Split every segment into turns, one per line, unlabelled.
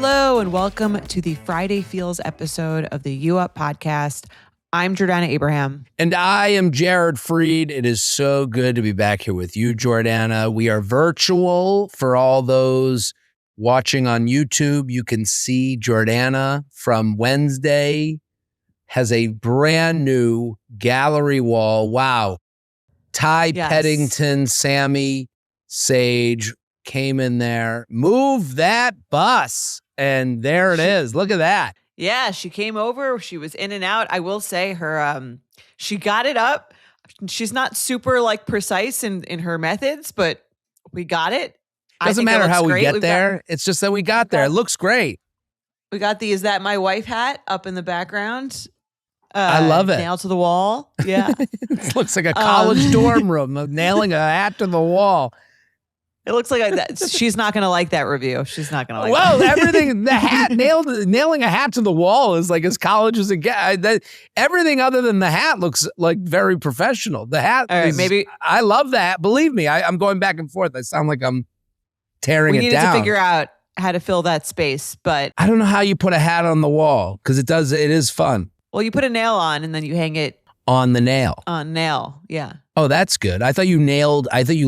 Hello and welcome to the Friday Feels episode of the You Up podcast. I'm Jordana Abraham.
And I am Jared Freed. It is so good to be back here with you, Jordana. We are virtual for all those watching on YouTube. You can see Jordana from Wednesday has a brand new gallery wall. Wow. Ty Peddington, Sammy Sage came in there. Move that bus. And there it is. Look at that.
Yeah, she came over. She was in and out. I will say her, she got it up. She's not super precise in her methods, but we got it.
Doesn't matter how we get there. It's just that we got there. It looks great.
We got the Is That My Wife hat up in the background.
I love it.
Nailed to the wall. Yeah.
It looks like a college dorm room of nailing a hat to the wall.
It looks like that. She's not going to like that review. She's not going to like
Well,
that.
everything, the hat, nailing a hat to the wall is like as college as it gets. Everything other than the hat looks like very professional. The hat,
all right, maybe.
I love that. Believe me, I'm going back and forth. I sound like I'm tearing it down.
We needed to figure out how to fill that space, but.
I don't know how you put a hat on the wall because it is fun.
Well, you put a nail on and then you hang it.
On the nail.
On nail, yeah.
Oh, that's good. I thought you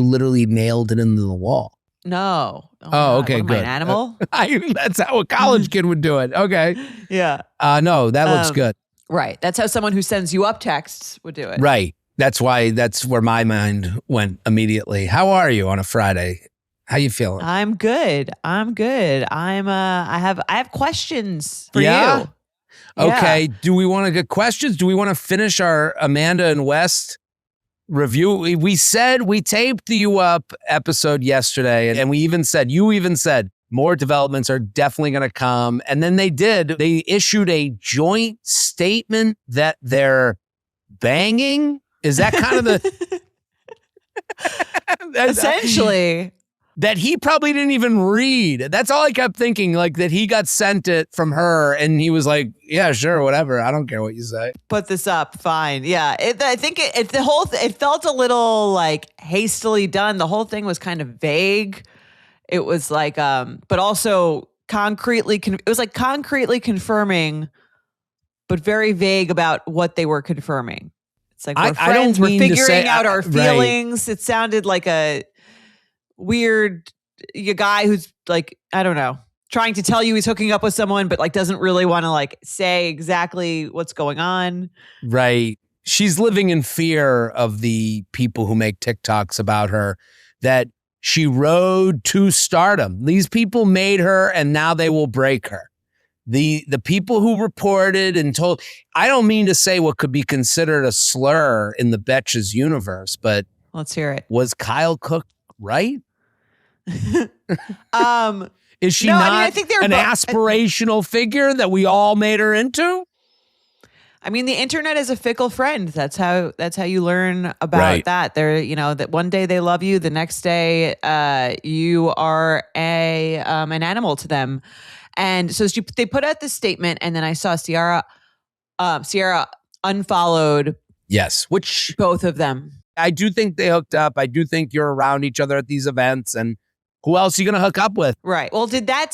literally nailed it into the wall.
No.
Oh, okay,
good. An animal?
That's how a college kid would do it. Okay.
Yeah.
No, that looks good.
Right. That's how someone who sends you up texts would do it.
Right. That's where my mind went immediately. How are you on a Friday? How you feeling?
I'm good. I have questions for you.
Okay. Do we want to get questions? Do we want to finish our Amanda and West review? We said we taped the You Up episode yesterday, and you even said more developments are definitely going to come. And then they did. They issued a joint statement that they're banging. Is that kind of the
essentially?
That he probably didn't even read. That's all I kept thinking, that he got sent it from her and he was like, yeah, sure, whatever. I don't care what you say.
Put this up. Fine. Yeah. I think it felt a little hastily done. The whole thing was kind of vague. It was but also concretely confirming, but very vague about what they were confirming. It's like, we're friends. We're figuring out our feelings. Right. It sounded like a weird guy who's I don't know, trying to tell you he's hooking up with someone, but doesn't really want to say exactly what's going on.
Right. She's living in fear of the people who make TikToks about her, that she rode to stardom. These people made her and now they will break her. The people who reported and told, I don't mean to say what could be considered a slur in the Betches universe, but
let's hear it.
Was Kyle Cook right? Is she
I think they're
an aspirational figure that we all made her into?
I mean, the internet is a fickle friend. That's how you learn about that. They're, that one day they love you, the next day you are an animal to them. And so they put out this statement, and then I saw Sierra unfollowed.
Yes, which
both of them.
I do think they hooked up. I do think you're around each other at these events, and who else are you going to hook up with?
Right. Well, did that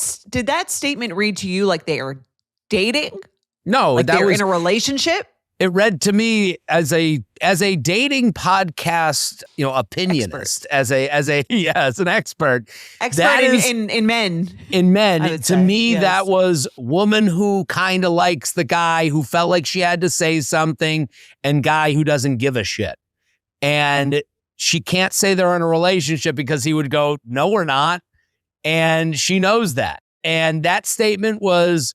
statement read to you like they are dating?
No,
like they're in a relationship.
It read to me as a dating podcast, opinionist, as an expert.
Expert in men.
In men. To me, yes. That was woman who kind of likes the guy who felt like she had to say something, and guy who doesn't give a shit. And she can't say they're in a relationship because he would go, no, we're not. And she knows that. And that statement was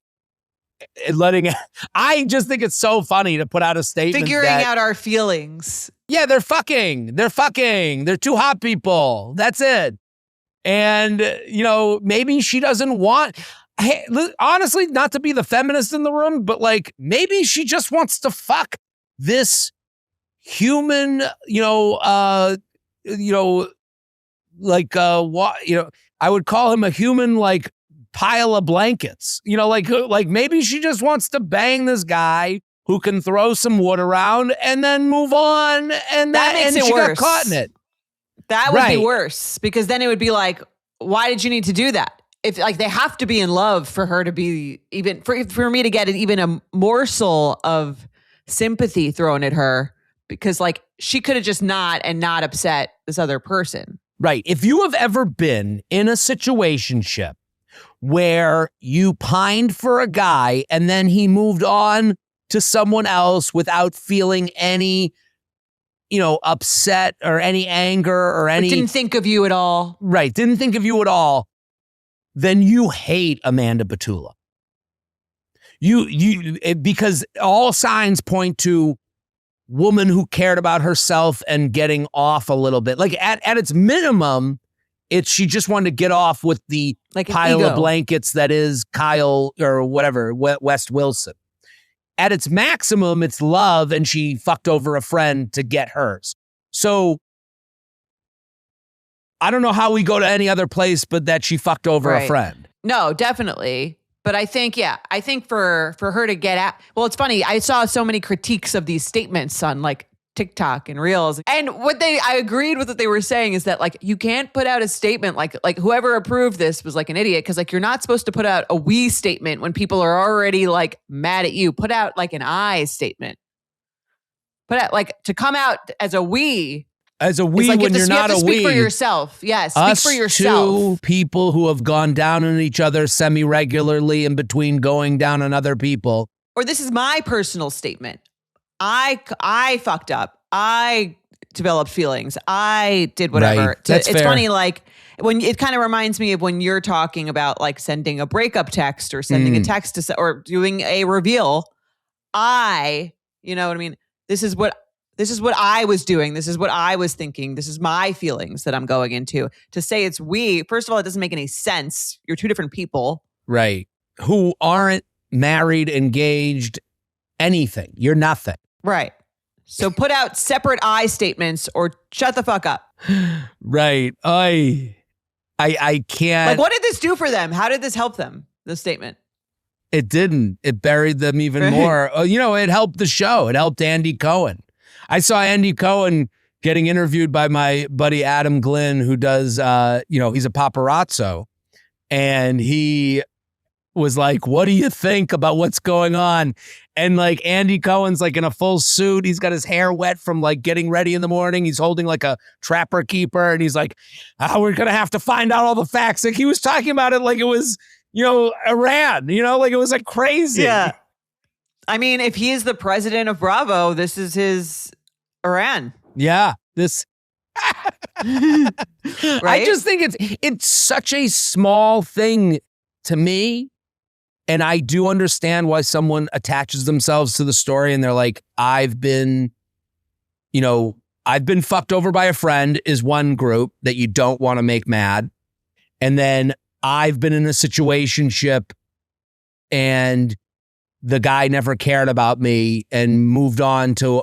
I just think it's so funny to put out a statement.
Figuring out our feelings.
Yeah, they're fucking. They're two hot people. That's it. And, maybe she doesn't want, hey, honestly, not to be the feminist in the room, but maybe she just wants to fuck this human, I would call him a human, pile of blankets, maybe she just wants to bang this guy who can throw some wood around and then move on. And that makes it worse. Got caught in it.
That would be worse, because then it would be like, why did you need to do that? if like they have to be in love for her to be even for me to get even a morsel of sympathy thrown at her, because like she could have just not upset this other person.
Right. If you have ever been in a situationship where you pined for a guy and then he moved on to someone else without feeling any, upset or any anger or any...
Didn't think of you at all.
Right. Didn't think of you at all. Then you hate Amanda Batula. Because all signs point to woman who cared about herself and getting off a little bit. Like at its minimum, she just wanted to get off with the like pile of blankets that is Kyle or whatever, West Wilson. At its maximum, it's love, and she fucked over a friend to get hers. So I don't know how we go to any other place but that she fucked over a friend.
No, definitely. But I think for her to get at, well, it's funny. I saw so many critiques of these statements on like TikTok and Reels. And I agreed with what they were saying is that like, you can't put out a statement like whoever approved this was like an idiot. Cause like, you're not supposed to put out a we statement when people are already like mad at you. Put out like an I statement. Put out like to come out as a we.
As a we, like when you're not a we.
Speak for yourself. Yeah, speak for yourself.
Two people who have gone down on each other semi-regularly in between going down on other people.
Or this is my personal statement. I fucked up. I developed feelings. I did whatever.
Right. That's
it's
fair.
Funny, like when it kind of reminds me of when you're talking about like sending a breakup text or sending a text or doing a reveal. You know what I mean? This is what I was doing. This is what I was thinking. This is my feelings that I'm going into. To say it's we, first of all, it doesn't make any sense. You're two different people.
Right. Who aren't married, engaged, anything. You're nothing.
Right. So put out separate I statements or shut the fuck up.
Right. I can't.
Like, what did this do for them? How did this help them, this statement?
It didn't. It buried them even more. It helped the show. It helped Andy Cohen. I saw Andy Cohen getting interviewed by my buddy Adam Glynn, who does, he's a paparazzo. And he was like, what do you think about what's going on? And like Andy Cohen's like in a full suit. He's got his hair wet from like getting ready in the morning. He's holding like a trapper keeper. And he's like, we're going to have to find out all the facts. Like he was talking about it like it was, Iran, like it was like crazy.
Yeah. I mean, if he is the president of Bravo, this is his Iran.
Yeah. This.
Right?
I just think it's such a small thing to me. And I do understand why someone attaches themselves to the story and they're like, I've been fucked over by a friend is one group that you don't want to make mad. And then I've been in a situationship and the guy never cared about me and moved on to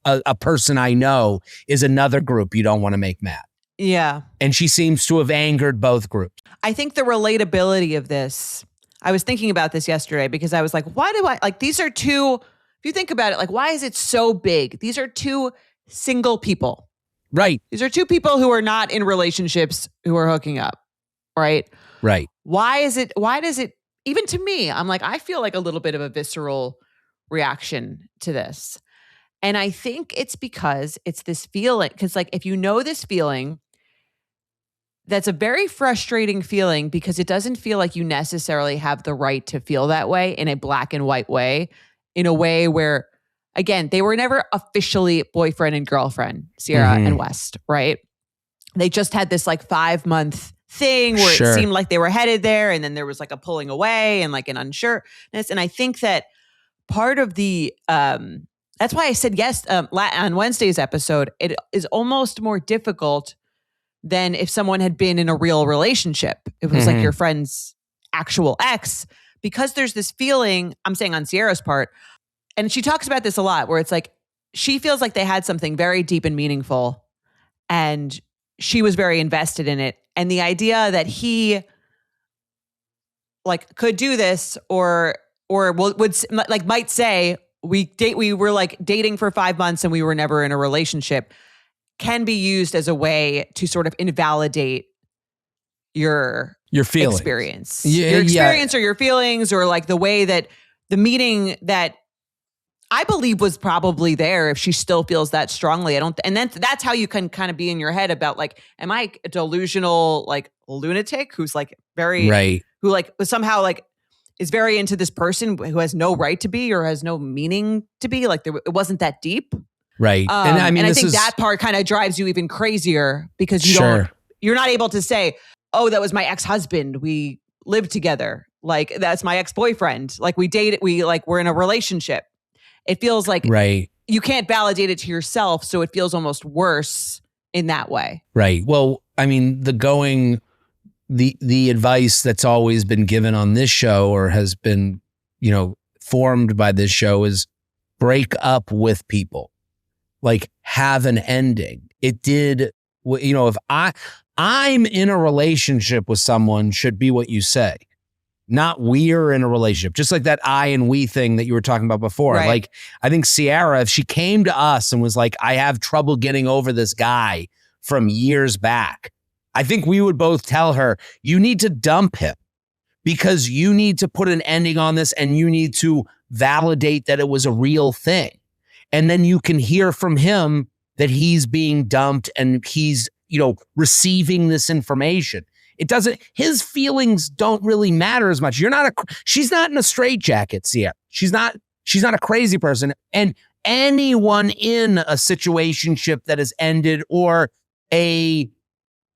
a person I know is another group you don't want to make mad.
Yeah.
And she seems to have angered both groups.
I think the relatability of this, I was thinking about this yesterday because I was like, why do I, like, these are two, if you think about it, like, why is it so big? These are two single people.
Right.
These are two people who are not in relationships who are hooking up. Right.
Right.
Why does it, even to me, I'm like, I feel like a little bit of a visceral reaction to this. And I think it's because it's this feeling, because like, if you know this feeling, that's a very frustrating feeling because it doesn't feel like you necessarily have the right to feel that way in a black and white way, in a way where, again, they were never officially boyfriend and girlfriend, Sierra and West, right? They just had this like 5-month thing where it seemed like they were headed there, and then there was like a pulling away and like an unsureness. And I think that part of the, that's why I said yes on Wednesday's episode, it is almost more difficult than if someone had been in a real relationship. It was like your friend's actual ex, because there's this feeling, I'm saying on Sierra's part, and she talks about this a lot, where it's like, she feels like they had something very deep and meaningful and she was very invested in it. And the idea that he like could do this or would like might say, we were like dating for 5 months and we were never in a relationship, can be used as a way to sort of invalidate your
feelings.
experience.
Yeah,
your experience or your feelings, or like the way that the meeting that I believe was probably there, if she still feels that strongly. And then that's how you can kind of be in your head about like, am I a delusional like lunatic who's like very, who like somehow like is very into this person who has no right to be or has no meaning to be, like it wasn't that deep.
Right. And I mean,
and I think that part kind of drives you even crazier because you're not able to say, oh, that was my ex-husband. We lived together. Like that's my ex-boyfriend. Like we dated, we're in a relationship. It feels like you can't validate it to yourself. So it feels almost worse in that way.
Right. Well, I mean, the advice that's always been given on this show or has been, formed by this show is break up with people. Like have an ending. It did, if I'm in a relationship with someone should be what you say. Not we're in a relationship, just like that I and we thing that you were talking about before.
Right.
Like, I think Ciara, if she came to us and was like, I have trouble getting over this guy from years back, I think we would both tell her, you need to dump him because you need to put an ending on this and you need to validate that it was a real thing. And then you can hear from him that he's being dumped and he's, receiving this information. His feelings don't really matter as much. She's not in a straitjacket, Ciara. She's not a crazy person. And anyone in a situationship that has ended or a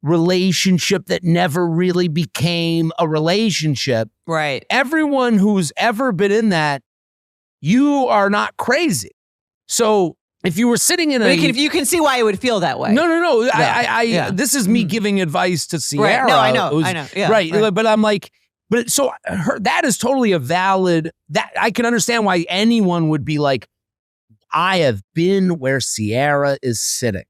relationship that never really became a relationship.
Right.
Everyone who's ever been in that, you are not crazy. So if you were sitting in
you can see why it would feel that way.
No. Yeah. This is me giving advice to Ciara.
Right. No, I know. Yeah,
right. But I'm like, that is totally a valid, that I can understand why anyone would be like, I have been where Ciara is sitting.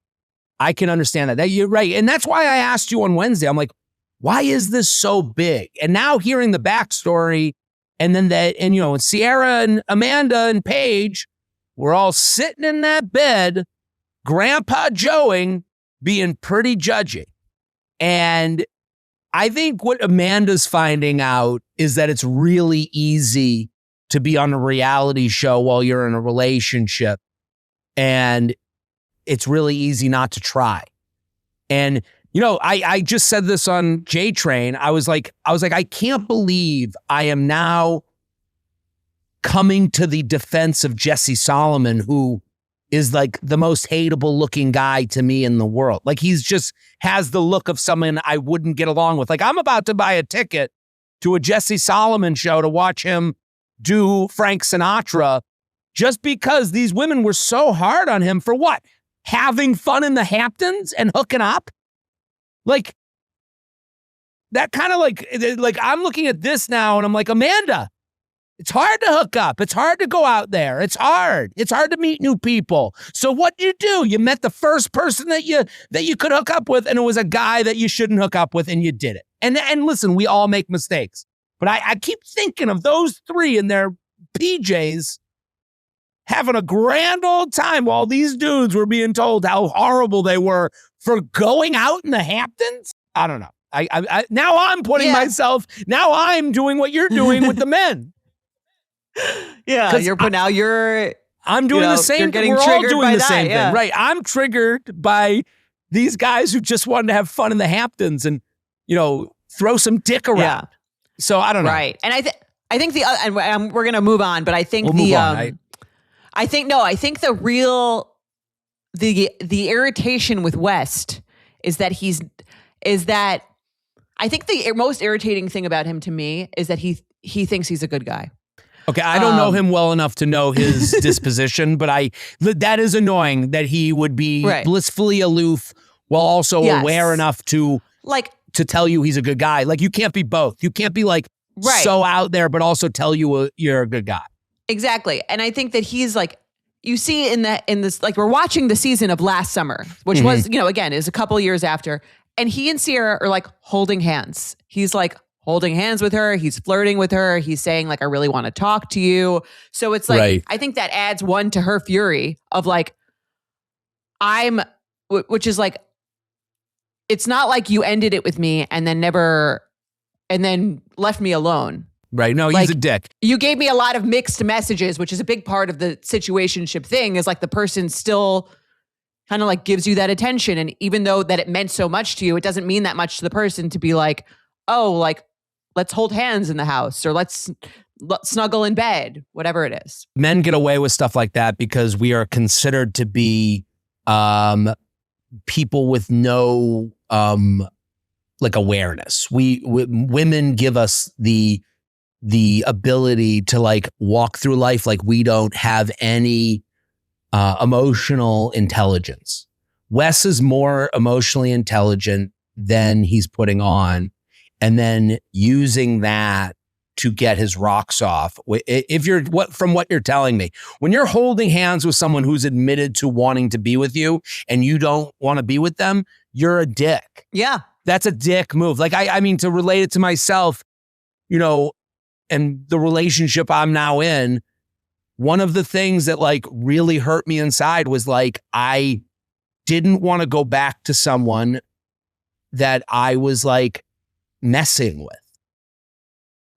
I can understand that. You're right. And that's why I asked you on Wednesday. I'm like, why is this so big? And now hearing the backstory and then Ciara and Amanda and Paige, we're all sitting in that bed, Grandpa Joeing, being pretty judgy. And I think what Amanda's finding out is that it's really easy to be on a reality show while you're in a relationship. And it's really easy not to try. And, I just said this on J-Train. I was like, I can't believe I am now coming to the defense of Jesse Solomon, who is like the most hateable looking guy to me in the world. Like he's just has the look of someone I wouldn't get along with. Like I'm about to buy a ticket to a Jesse Solomon show to watch him do Frank Sinatra just because these women were so hard on him for what? Having fun in the Hamptons and hooking up? Like that kind of like I'm looking at this now and I'm like, Amanda, it's hard to hook up. It's hard to go out there. It's hard. It's hard to meet new people. So what do? You met the first person that you could hook up with, and it was a guy that you shouldn't hook up with, and you did it. And listen, we all make mistakes. But I keep thinking of those three in their PJs having a grand old time while these dudes were being told how horrible they were for going out in the Hamptons. I don't know. I now I'm putting myself, now I'm doing what you're doing with the men.
Yeah,
I'm doing the same. We're all doing the same thing, right? I'm triggered by these guys who just wanted to have fun in the Hamptons and throw some dick around. Yeah. So I don't know,
right? And I think and we're gonna move on, but I think I think the irritation with West is that I think the most irritating thing about him to me is that he thinks he's a good guy.
Okay, I don't know him well enough to know his disposition, but that is annoying that he would be blissfully aloof while also aware enough to tell you he's a good guy. Like you can't be both. You can't be so out there, but also tell you you're a good guy.
Exactly, and I think that he's like, you see in this like we're watching the season of last summer, which was again is a couple years after, and he and Ciara are like holding hands. He's like holding hands with her. He's flirting with her. He's saying like, I really want to talk to you. So it's like, I think that adds one to her fury of like, which is like, it's not like you ended it with me and then left me alone.
Right. No, he's a dick.
You gave me a lot of mixed messages, which is a big part of the situationship thing, is like the person still kind of like gives you that attention. And even though that it meant so much to you, it doesn't mean that much to the person to be like, oh, like, let's hold hands in the house or let's snuggle in bed, whatever it is.
Men get away with stuff like that because we are considered to be people with no like awareness. Women give us the ability to like walk through life like we don't have any emotional intelligence. Wes is more emotionally intelligent than he's putting on, and then using that to get his rocks off. From what you're telling me, when you're holding hands with someone who's admitted to wanting to be with you and you don't want to be with them, you're a dick.
Yeah.
That's a dick move. Like, I mean, to relate it to myself, you know, and the relationship I'm now in, one of the things that like really hurt me inside was like, I didn't want to go back to someone that I was like messing with.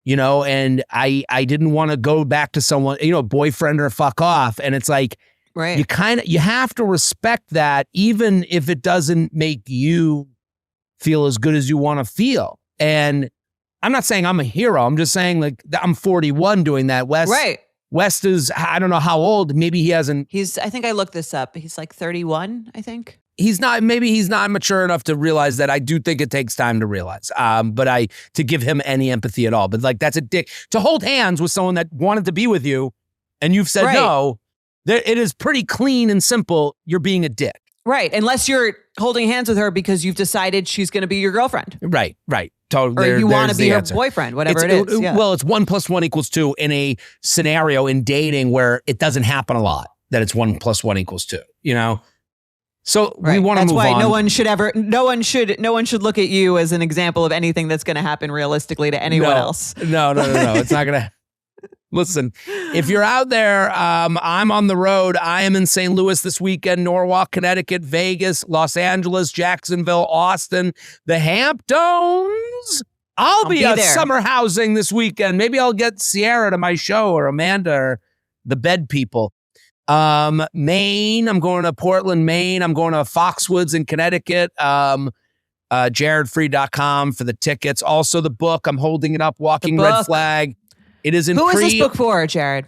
You know, and I didn't want to go back to someone, you know, boyfriend or fuck off. And it's like,
right.
You have to respect that, even if it doesn't make you feel as good as you want to feel. And I'm not saying I'm a hero. I'm just saying like I'm 41 doing that. West is, I don't know how old. Maybe he hasn't.
I think I looked this up. He's like 31, I think.
Maybe he's not mature enough to realize that. I do think it takes time to realize, to give him any empathy at all. But like, that's a dick. To hold hands with someone that wanted to be with you and you've said no, it is pretty clean and simple. You're being a dick.
Right. Unless you're holding hands with her because you've decided she's going to be your girlfriend.
Right. Totally.
Or you want to be her boyfriend, whatever it is. Yeah.
Well, it's 1 + 1 = 2 in a scenario in dating where it doesn't happen a lot, that it's 1 + 1 = 2, you know? So we want to move on.
That's why no one should look at you as an example of anything that's going to happen realistically to anyone else.
No. It's not going to. Listen, if you're out there, I'm on the road. I am in St. Louis this weekend, Norwalk, Connecticut, Vegas, Los Angeles, Jacksonville, Austin, the Hamptons. I'll be at summer housing this weekend. Maybe I'll get Sierra to my show, or Amanda, or the Bed People. Maine, I'm going to Portland, Maine. I'm going to Foxwoods in Connecticut. JaredFree.com for the tickets. Also the book, I'm holding it up, Walking Red Flag. It is in
Who is this book for, Jared?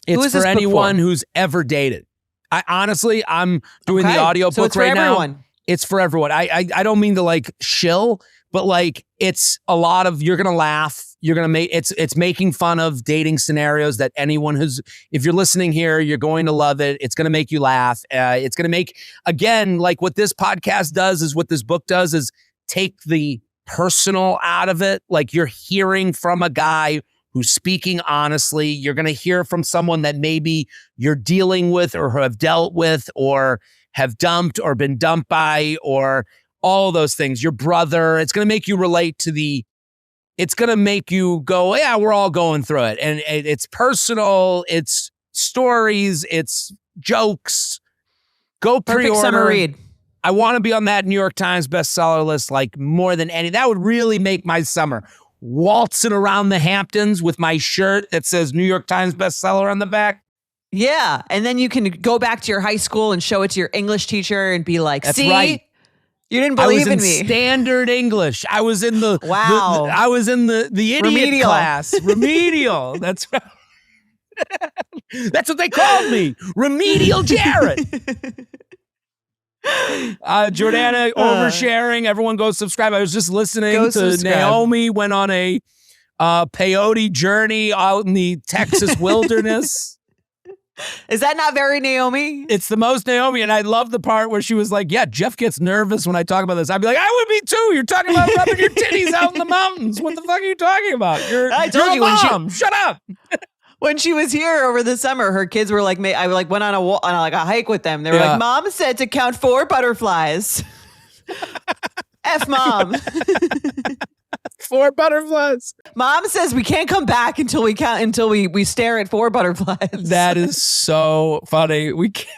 It's for anyone who's ever dated. I'm doing the audio book right now. Everyone. It's for everyone. I don't mean to like shill, but like it's a lot of, you're going to laugh. You're going to make, it's making fun of dating scenarios that anyone who's, if you're listening here, you're going to love it. It's going to make you laugh. It's going to make, again, like what this podcast does is what this book does is take the personal out of it. Like you're hearing from a guy who's speaking honestly. You're going to hear from someone that maybe you're dealing with or have dealt with or have dumped or been dumped by or all those things. Your brother. It's going to make you relate to it's going to make you go, yeah, we're all going through it. And it's personal. It's stories. It's jokes. Go pre-order.
Perfect summer read.
I want to be on that New York Times bestseller list like more than any. That would really make my summer. Waltzing around the Hamptons with my shirt that says New York Times bestseller on the back.
Yeah. And then you can go back to your high school and show it to your English teacher and be like,
that's
see,
right.
You didn't believe in me.
Standard English. I was in the I was in the idiot
remedial
class. Remedial. That's right. That's what they called me. Remedial Jared. Jordana oversharing. Everyone go subscribe. I was just listening to Naomi went on a peyote journey out in the Texas wilderness.
Is that not very Naomi?
It's the most Naomi. And I love the part where she was like, yeah, Jeff gets nervous when I talk about this. I'd be like, I would be too. You're talking about rubbing your titties out in the mountains. What the fuck are you talking about? I told you mom. Shut up.
When she was here over the summer, her kids were like, I like went on a hike with them. They were like, Mom said to count 4 butterflies. F mom.
4 butterflies.
Mom says we can't come back until we stare at 4 butterflies.
That is so funny. We can't.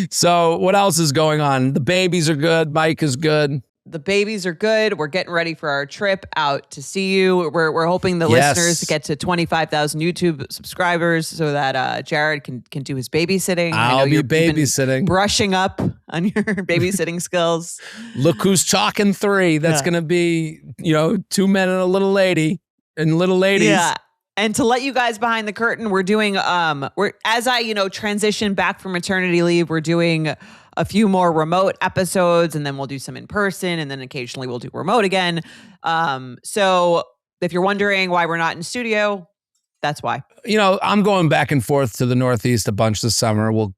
So what else is going on? The babies are good. Mike is good.
The babies are good. We're getting ready for our trip out to see you. We're hoping the listeners get to 25,000 YouTube subscribers so that Jared can do his babysitting.
I'll be babysitting.
Brushing up on your babysitting skills.
Look who's talking 3. That's going to be, 2 men and a little lady and little ladies.
Yeah. And to let you guys behind the curtain, we're doing, as I transition back from maternity leave, we're doing a few more remote episodes, and then we'll do some in person, and then occasionally we'll do remote again. So if you're wondering why we're not in studio, that's why.
I'm going back and forth to the Northeast a bunch this summer. We'll,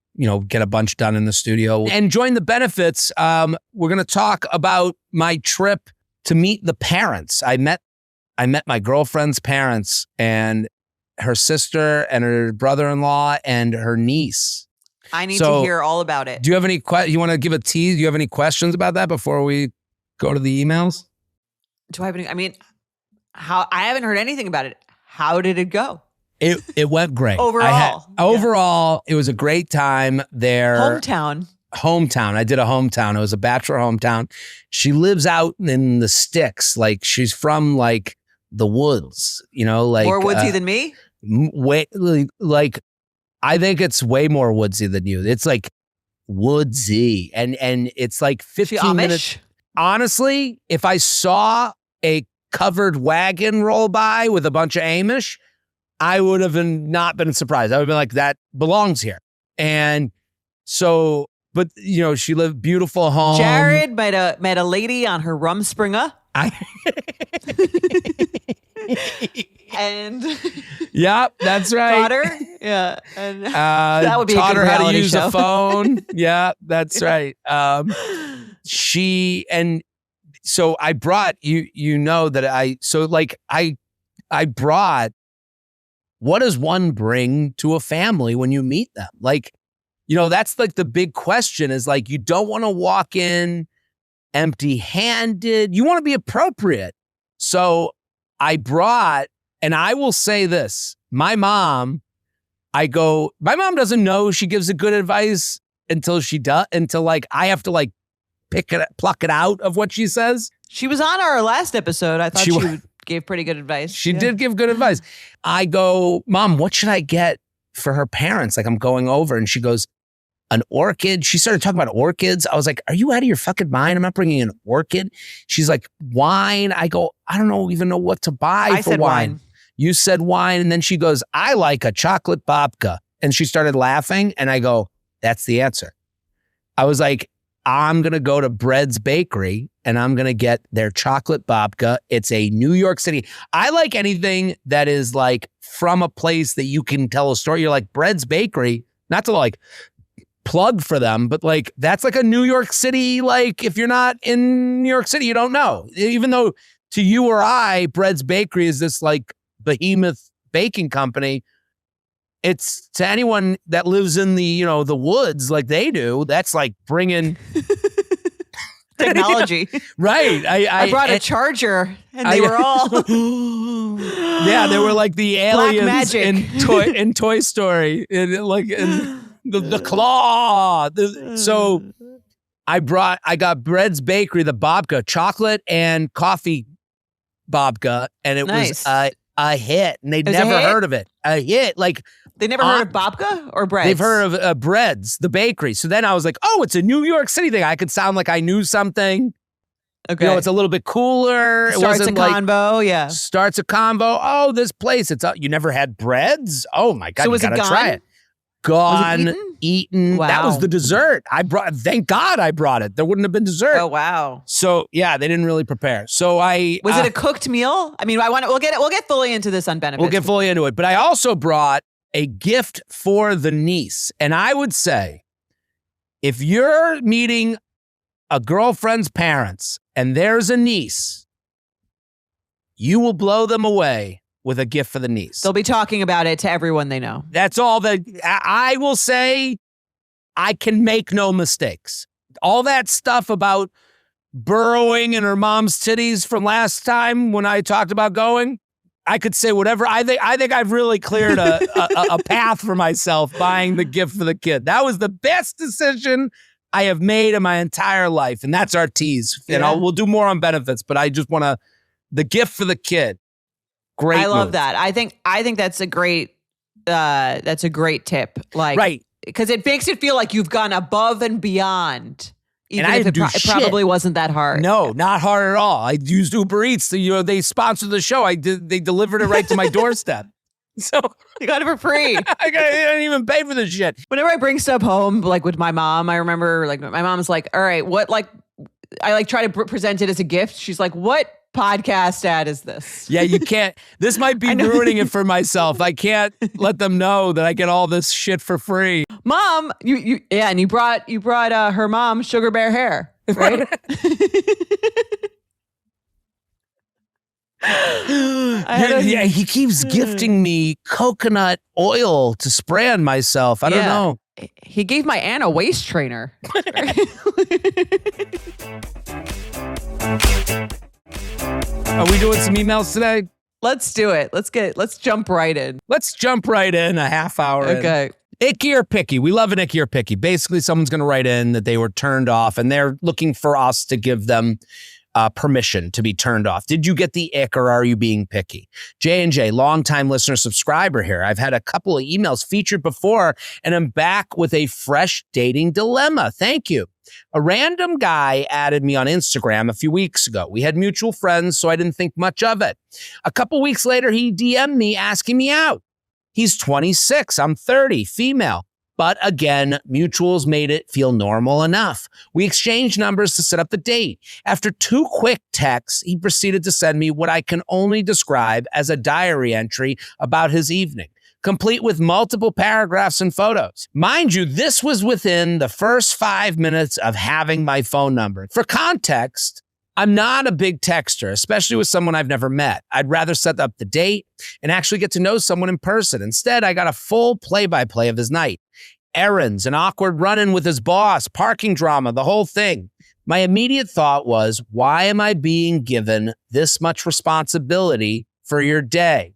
get a bunch done in the studio. And join the benefits. We're going to talk about my trip to meet the parents. I met my girlfriend's parents and her sister and her brother-in-law and her niece.
I need to hear all about it.
Do you have any you want to give a tease? Do you have any questions about that before we go to the emails?
Do I have any? I mean, I haven't heard anything about it. How did it go?
It went great.
Overall,
it was a great time there.
Hometown.
I did a hometown. It was a bachelor hometown. She lives out in the sticks. Like she's from like the woods,
more woodsy than me.
I think it's way more woodsy than you. It's like woodsy. And it's like 15 minutes. Honestly, if I saw a covered wagon roll by with a bunch of Amish, I would have not been surprised. I would have been like, that belongs here. And so, but she lived beautiful home.
Jared met a lady on her Rumspringa. And
yeah, that's right.
Taught her, yeah, and that would be
taught
a good
her how to
reality
use
show.
a phone. Yeah, that's right. So I brought I brought. What does one bring to a family when you meet them? Like, that's like the big question. Is like you don't want to walk in empty-handed. You want to be appropriate. So I brought. And I will say this, my mom doesn't know she gives a good advice until I have to pluck it out of what she says.
She was on our last episode. I thought she gave pretty good advice.
She did give good advice. I go, Mom, what should I get for her parents? Like I'm going over and she goes, an orchid. She started talking about orchids. I was like, are you out of your fucking mind? I'm not bringing an orchid. She's like, wine. I go, I don't even know what to buy for wine. You said wine. And then she goes, I like a chocolate babka. And she started laughing. And I go, that's the answer. I was like, I'm going to go to Bread's Bakery and I'm going to get their chocolate babka. It's a New York City. I like anything that is like from a place that you can tell a story. You're like Bread's Bakery, not to like plug for them, but like that's like a New York City. Like if you're not in New York City, you don't know. Even though to you or I, Bread's Bakery is this like behemoth baking company. It's to anyone that lives in the, the woods like they do. That's like bringing
technology.
Right.
I brought a charger and they were all.
Yeah. They were like the aliens
magic.
in Toy Story. The claw. So I got Bread's Bakery, the babka, chocolate and coffee babka. And it was a hit. And they'd never heard of it. A hit. Like,
they never heard of babka or Breads?
They've heard of Breads, the bakery. So then I was like, oh, it's a New York City thing. I could sound like I knew something. Okay. It's a little bit cooler.
Starts a convo, yeah.
Starts a convo. Oh, this place. You never had Breads? Oh my God, you gotta try it. Gone, eaten.
Wow.
That was the dessert. Thank God I brought it. There wouldn't have been dessert.
Oh wow.
So yeah, they didn't really prepare. So was
it a cooked meal? I mean, we'll get fully into this on benefits.
We'll get fully into it. But I also brought a gift for the niece. And I would say, if you're meeting a girlfriend's parents and there's a niece, you will blow them away with a gift for the niece.
They'll be talking about it to everyone they know.
That's all that I will say. I can make no mistakes. All that stuff about burrowing in her mom's titties from last time when I talked about going, I could say whatever. I think I've really cleared a path for myself buying the gift for the kid. That was the best decision I have made in my entire life. And that's our tease. And we'll do more on benefits, but I just want the gift for the kid. Great.
I love that. I think that's a great tip. Like, right. Because it makes it feel like you've gone above and beyond. Even if it probably wasn't that hard.
No, not hard at all. I used Uber Eats. They sponsored the show. They delivered it right to my doorstep. So
you got it for free.
I didn't even pay for this shit.
Whenever I bring stuff home, like with my mom, I remember like my mom's like, all right, what, like, I like try to present it as a gift. She's like, what podcast ad is this?
Yeah, you can't. This might be ruining it for myself. I can't let them know that I get all this shit for free.
Mom, and you brought her mom Sugar Bear hair, right?
He keeps gifting me coconut oil to spray on myself. I don't know.
He gave my Aunt a waist trainer.
Are we doing some emails today?
Let's do it. Let's jump right in.
Let's jump right in a half hour.
Okay.
In. Icky or picky? We love an icky or picky. Basically, someone's going to write in that they were turned off and they're looking for us to give them permission to be turned off. Did you get the ick or are you being picky? J&J, longtime listener subscriber here. I've had a couple of emails featured before and I'm back with a fresh dating dilemma. Thank you. A random guy added me on Instagram a few weeks ago. We had mutual friends, so I didn't think much of it. A couple weeks later, he DM'd me asking me out. He's 26. I'm 30, female. But again, mutuals made it feel normal enough. We exchanged numbers to set up the date. After 2 quick texts, he proceeded to send me what I can only describe as a diary entry about his evening, complete with multiple paragraphs and photos. Mind you, this was within the first 5 minutes of having my phone number. For context, I'm not a big texter, especially with someone I've never met. I'd rather set up the date and actually get to know someone in person. Instead, I got a full play-by-play of his night. Errands, an awkward run-in with his boss, parking drama, the whole thing. My immediate thought was, why am I being given this much responsibility for your day?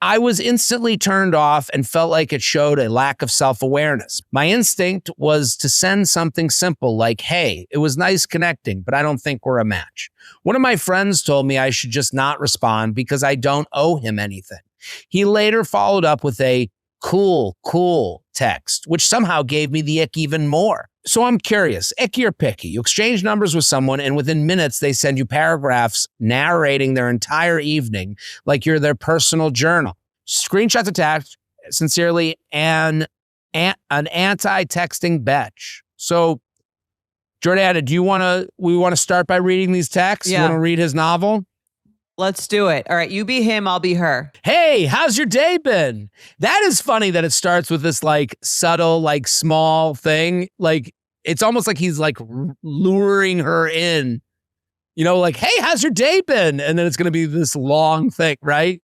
I was instantly turned off and felt like it showed a lack of self-awareness. My instinct was to send something simple like, hey, it was nice connecting, but I don't think we're a match. One of my friends told me I should just not respond because I don't owe him anything. He later followed up with a cool text, which somehow gave me the ick even more. So I'm curious, icky or picky? You exchange numbers with someone and within minutes they send you paragraphs narrating their entire evening like you're their personal journal. Screenshots attached, sincerely, an anti-texting betch. So Jordana, we want to start by reading these texts?
Yeah.
You want to read his novel?
Let's do it. All right, you be him, I'll be her.
Hey, how's your day been? That is funny that it starts with this like subtle, like small thing. Like it's almost like he's like luring her in, you know, like, hey, how's your day been? And then it's going to be this long thing, right?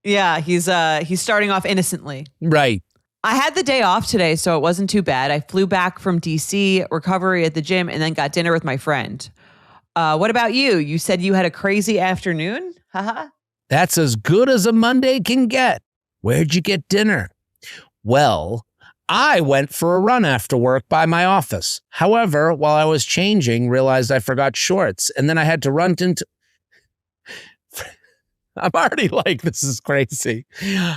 Yeah, he's starting off innocently.
Right.
I had the day off today, so it wasn't too bad. I flew back from DC, recovery at the gym, and then got dinner with my friend. What about you? You said you had a crazy afternoon? Haha.
That's as good as a Monday can get. Where'd you get dinner? Well, I went for a run after work by my office. However, while I was changing, realized I forgot shorts, and then I had to run into... I'm already like, this is crazy.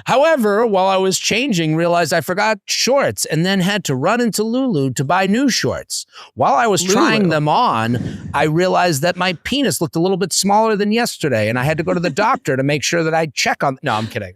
However, while I was changing, realized I forgot shorts and then had to run into Lulu to buy new shorts. While I was trying them on, I realized that my penis looked a little bit smaller than yesterday and I had to go to the doctor to make sure that I'd check on... No, I'm kidding.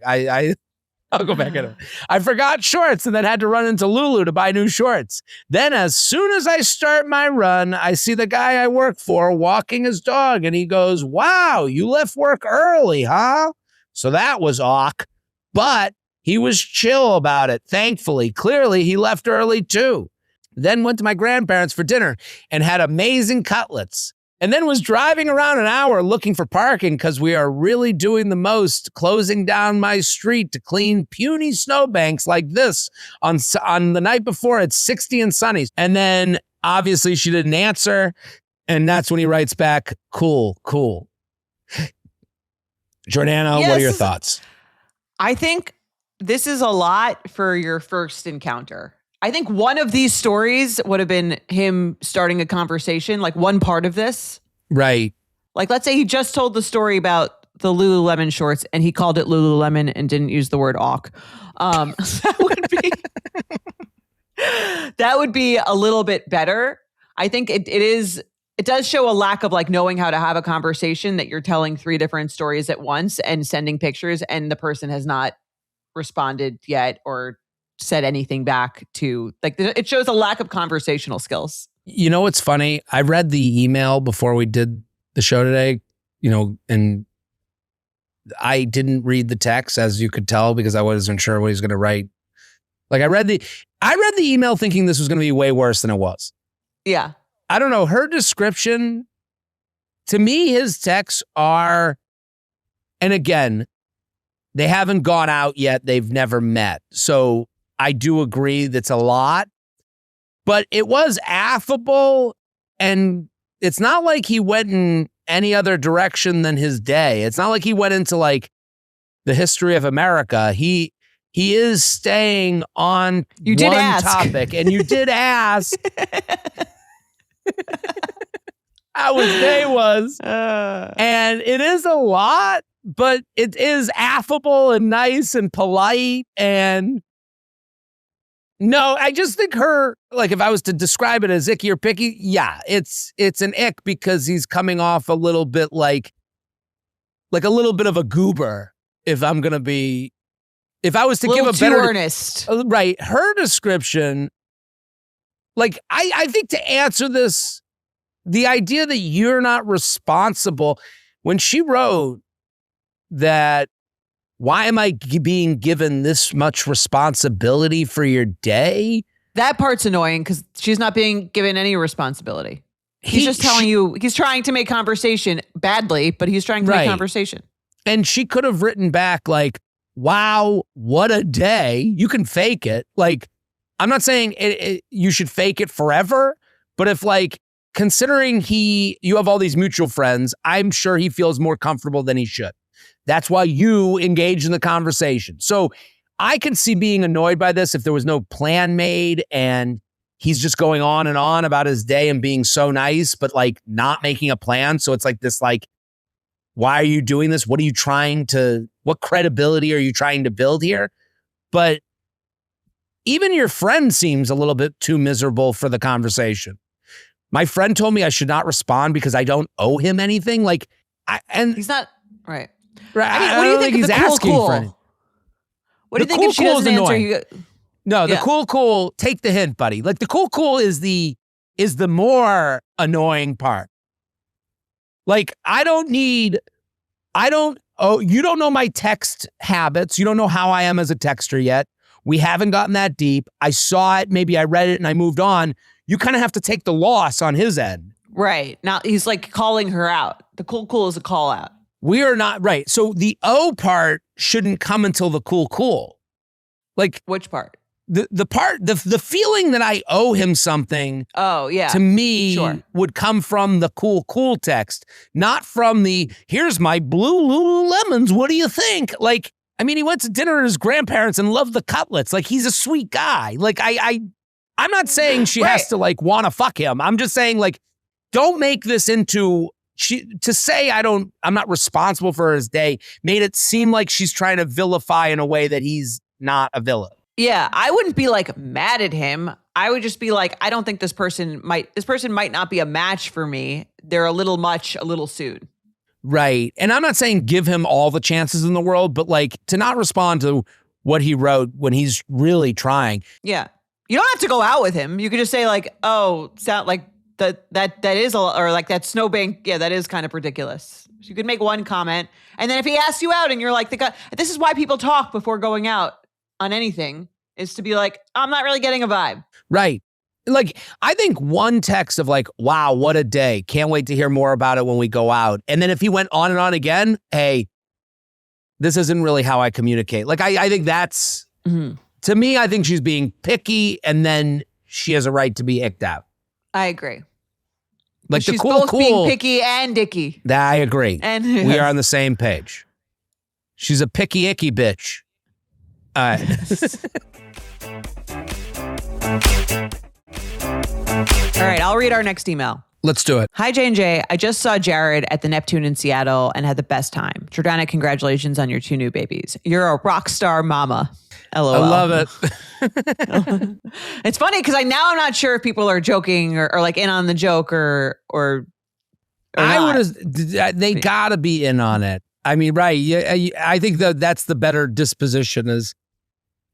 I'll go back in it. I forgot shorts and then had to run into Lulu to buy new shorts. Then as soon as I start my run, I see the guy I work for walking his dog and he goes, wow, you left work early, huh? So that was awk, but he was chill about it. Thankfully, clearly he left early too. Then went to my grandparents for dinner and had amazing cutlets. And then was driving around an hour looking for parking because we are really doing the most, closing down my street to clean puny snowbanks like this on the night before it's 60 and sunny. And then obviously she didn't answer. And that's when he writes back, cool. Jordana, what are your thoughts?
I think this is a lot for your first encounter. I think one of these stories would have been him starting a conversation, like one part of this.
Right.
Like, let's say he just told the story about the Lululemon shorts and he called it Lululemon and didn't use the word awk. That would be a little bit better. I think it does show a lack of like knowing how to have a conversation, that you're telling 3 different stories at once and sending pictures and the person has not responded yet or said anything back to, like, it shows a lack of conversational skills.
You know what's funny? I read the email before we did the show today, and I didn't read the text, as you could tell, because I wasn't sure what he was going to write. Like, I read the email thinking this was going to be way worse than it was.
Yeah.
I don't know. Her description, to me, his texts are, and again, they haven't gone out yet. They've never met. So I do agree that's a lot, but it was affable, and it's not like he went in any other direction than his day. It's not like he went into like the history of America. He is staying on one topic, and you did ask how his day was. And it is a lot, but it is affable and nice and polite. And no, I just think her, like, if I was to describe it as icky or picky, yeah, it's an ick because he's coming off a little bit like a little bit of a goober. If I was to give a better,
earnest,
right? Her description, like, I think to answer this, the idea that you're not responsible, when she wrote that, why am I being given this much responsibility for your day?
That part's annoying because she's not being given any responsibility. He's just telling you, he's trying to make conversation badly, but he's trying to make conversation.
And she could have written back like, wow, what a day. You can fake it. Like, I'm not saying you should fake it forever, but if, like, considering you have all these mutual friends, I'm sure he feels more comfortable than he should. That's why you engage in the conversation. So I can see being annoyed by this if there was no plan made and he's just going on and on about his day and being so nice, but like not making a plan. So it's like this, like, why are you doing this? What credibility are you trying to build here? But even your friend seems a little bit too miserable for the conversation. My friend told me I should not respond because I don't owe him anything. Like, and
he's not right.
Right.
I mean, what do you think
he's asking for anything?
What do you think if she doesn't answer?
No, the cool, take the hint, buddy. Like, the cool is the more annoying part. Like, you don't know my text habits. You don't know how I am as a texter yet. We haven't gotten that deep. I saw it, maybe I read it and I moved on. You kind of have to take the loss on his end.
Right. Now he's like calling her out. The cool is a call out.
We are not, right. So the O part shouldn't come until the cool. Like,
which part?
The feeling that I owe him something.
Oh, yeah.
To me, would come from the cool text, not from the, here's my blue Lululemons. What do you think? Like, I mean, he went to dinner at his grandparents and loved the cutlets. Like, he's a sweet guy. Like, I'm not saying she has to, like, want to fuck him. I'm just saying, like, don't make this into, to say I'm not responsible for his day, made it seem like she's trying to vilify in a way that he's not a villain.
Yeah, I wouldn't be like mad at him. I would just be like, I don't think this person might not be a match for me. They're a little much, a little soon.
Right. And I'm not saying give him all the chances in the world, but like to not respond to what he wrote when he's really trying.
Yeah. You don't have to go out with him. You could just say like, oh, sound like that is, or like that snowbank. Yeah, that is kind of ridiculous. So you could make one comment. And then if he asks you out and you're like, this is why people talk before going out on anything, is to be like, I'm not really getting a vibe.
Right. Like, I think one text of like, wow, what a day. Can't wait to hear more about it when we go out. And then if he went on and on again, hey, this isn't really how I communicate. Like, I think that's, to me, I think she's being picky and then she has a right to be icked out.
I agree.
Like,
she's both being picky and icky.
I agree.
And
we are on the same page. She's a picky, icky bitch. All right.
All right, I'll read our next email.
Let's do it.
Hi, J&J. I just saw Jared at the Neptune in Seattle and had the best time. Jordana, congratulations on your 2 new babies. You're a rock star mama. LOL.
I love it.
It's funny because I'm not sure if people are joking or like in on the joke or
I would have. They gotta be in on it. I mean, right? Yeah, I think that's the better disposition. Is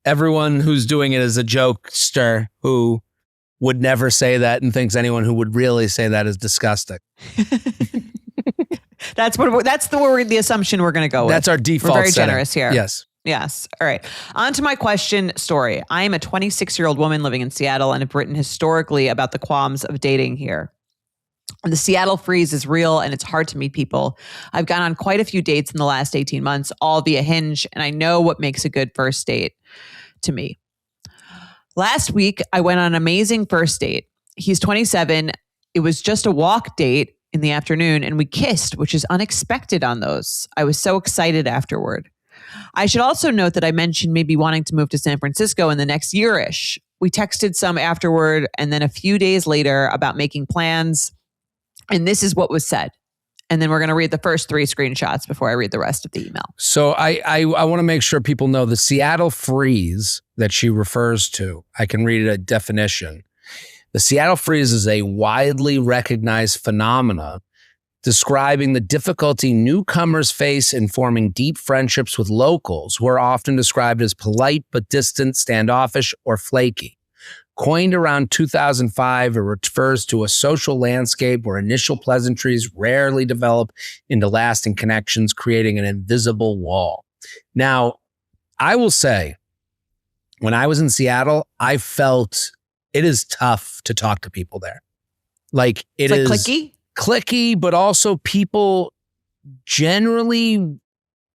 everyone who's doing it as a jokester who would never say that and thinks anyone who would really say that is disgusting.
That's the assumption we're going to go with.
That's our default.
We're very
setting.
generous here.
Yes.
All right. On to my question story. I am a 26-year-old woman living in Seattle and have written historically about the qualms of dating here. The Seattle freeze is real and it's hard to meet people. I've gone on quite a few dates in the last 18 months, all via Hinge, and I know what makes a good first date to me. Last week, I went on an amazing first date. He's 27. It was just a walk date in the afternoon, and we kissed, which is unexpected on those. I was so excited afterward. I should also note that I mentioned maybe wanting to move to San Francisco in the next year-ish. We texted some afterward, and then a few days later about making plans, and this is what was said. And then we're going to read the first 3 screenshots before I read the rest of the email.
So I want to make sure people know the Seattle freeze that she refers to. I can read a definition. The Seattle freeze is a widely recognized phenomena describing the difficulty newcomers face in forming deep friendships with locals who are often described as polite but distant, standoffish, or flaky. Coined around 2005, it refers to a social landscape where initial pleasantries rarely develop into lasting connections, creating an invisible wall. Now, I will say, when I was in Seattle, I felt it is tough to talk to people there. Like it's clicky, but also people generally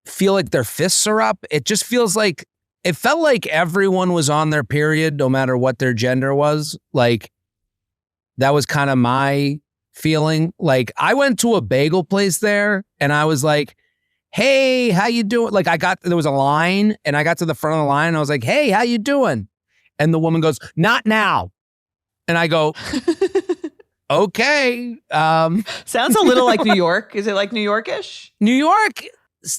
feel like their fists are up. It just feels like it felt like everyone was on their period, no matter what their gender was. Like, that was kind of my feeling. Like, I went to a bagel place there and I was like, hey, how you doing? Like, there was a line and I got to the front of the line and I was like, hey, how you doing? And the woman goes, not now. And I go, okay.
Sounds a little like New York. Is it like New York-ish?
New York,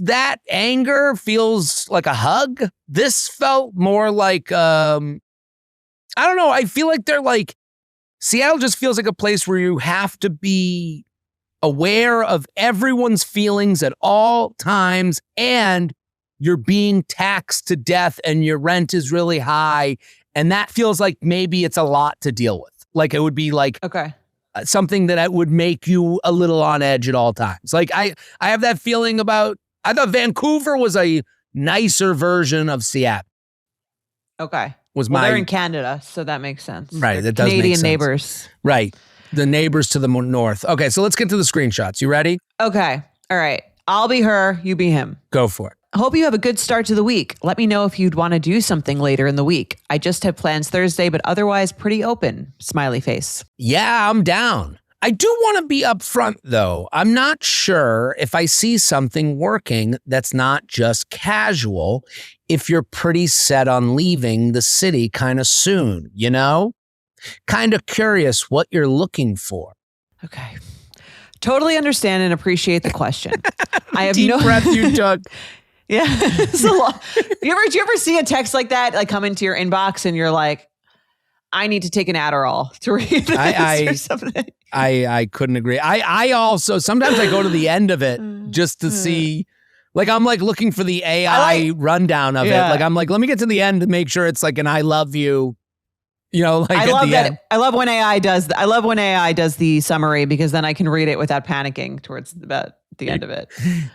that anger feels like a hug. This felt more like, I don't know. I feel like they're like, Seattle just feels like a place where you have to be aware of everyone's feelings at all times, and you're being taxed to death and your rent is really high. And that feels like maybe it's a lot to deal with. Like it would be like something that would make you a little on edge at all times. Like I have that feeling about, I thought Vancouver was a nicer version of Seattle.
Okay. They're in Canada, so that makes sense.
Right. That
does Canadian
make sense.
Neighbors.
Right. The neighbors to the north. Okay, so let's get to the screenshots. You ready?
Okay. All right. I'll be her, you be him.
Go for it.
Hope you have a good start to the week. Let me know if you'd want to do something later in the week. I just have plans Thursday, but otherwise pretty open. Smiley face.
Yeah, I'm down. I do want to be upfront, though. I'm not sure if I see something working that's not just casual if you're pretty set on leaving the city kind of soon, you know? Kind of curious what you're looking for.
Okay. Totally understand and appreciate the question. I have
Deep breath you took.
Yeah. It's a lot. Do you ever see a text like that, like come into your inbox and you're like, I need to take an Adderall to read this or something?
I couldn't agree. I also, sometimes I go to the end of it just to see, like, I'm like looking for the AI rundown of it. Like, I'm like, let me get to the end to make sure it's like an I love you. You know, like
I love that. End. I love when AI does. I love when AI does the summary because then I can read it without panicking towards the end of it.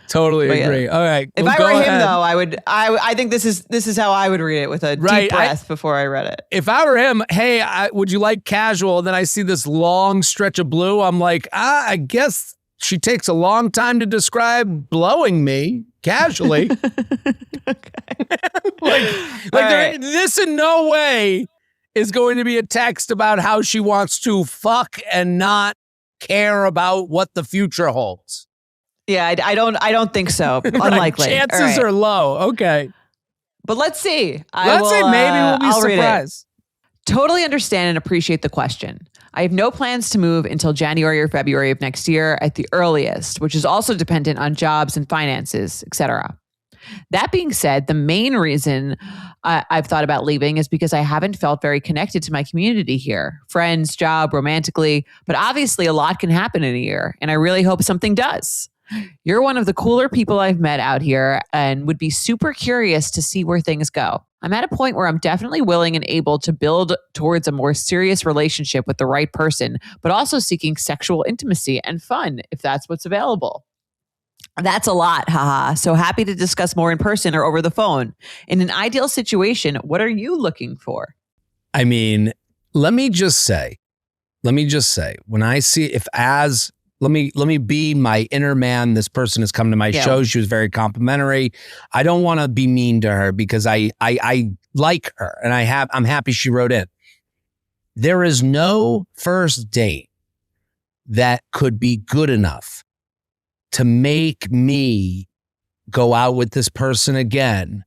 Totally agree. All right.
If I were him, though, I think this is how I would read it with a deep breath before I read it.
If I were him, hey, would you like casual? And then I see this long stretch of blue. I'm like, I guess she takes a long time to describe blowing me casually. This in no way is going to be a text about how she wants to fuck and not care about what the future holds.
Yeah, I don't think so. Unlikely.
Chances are low. Okay.
But let's see.
Let's see. Maybe we'll be surprised.
Totally understand and appreciate the question. I have no plans to move until January or February of next year at the earliest, which is also dependent on jobs and finances, etc. That being said, the main reason I've thought about leaving is because I haven't felt very connected to my community here. Friends, job, romantically, but obviously a lot can happen in a year, and I really hope something does. You're one of the cooler people I've met out here and would be super curious to see where things go. I'm at a point where I'm definitely willing and able to build towards a more serious relationship with the right person, but also seeking sexual intimacy and fun if that's what's available. That's a lot, haha. So happy to discuss more in person or over the phone. In an ideal situation, what are you looking for?
I mean, let me just say, when I see let me be my inner man. This person has come to my show. She was very complimentary. I don't want to be mean to her because I like her and I'm happy she wrote in. There is no first date that could be good enough to make me go out with this person again,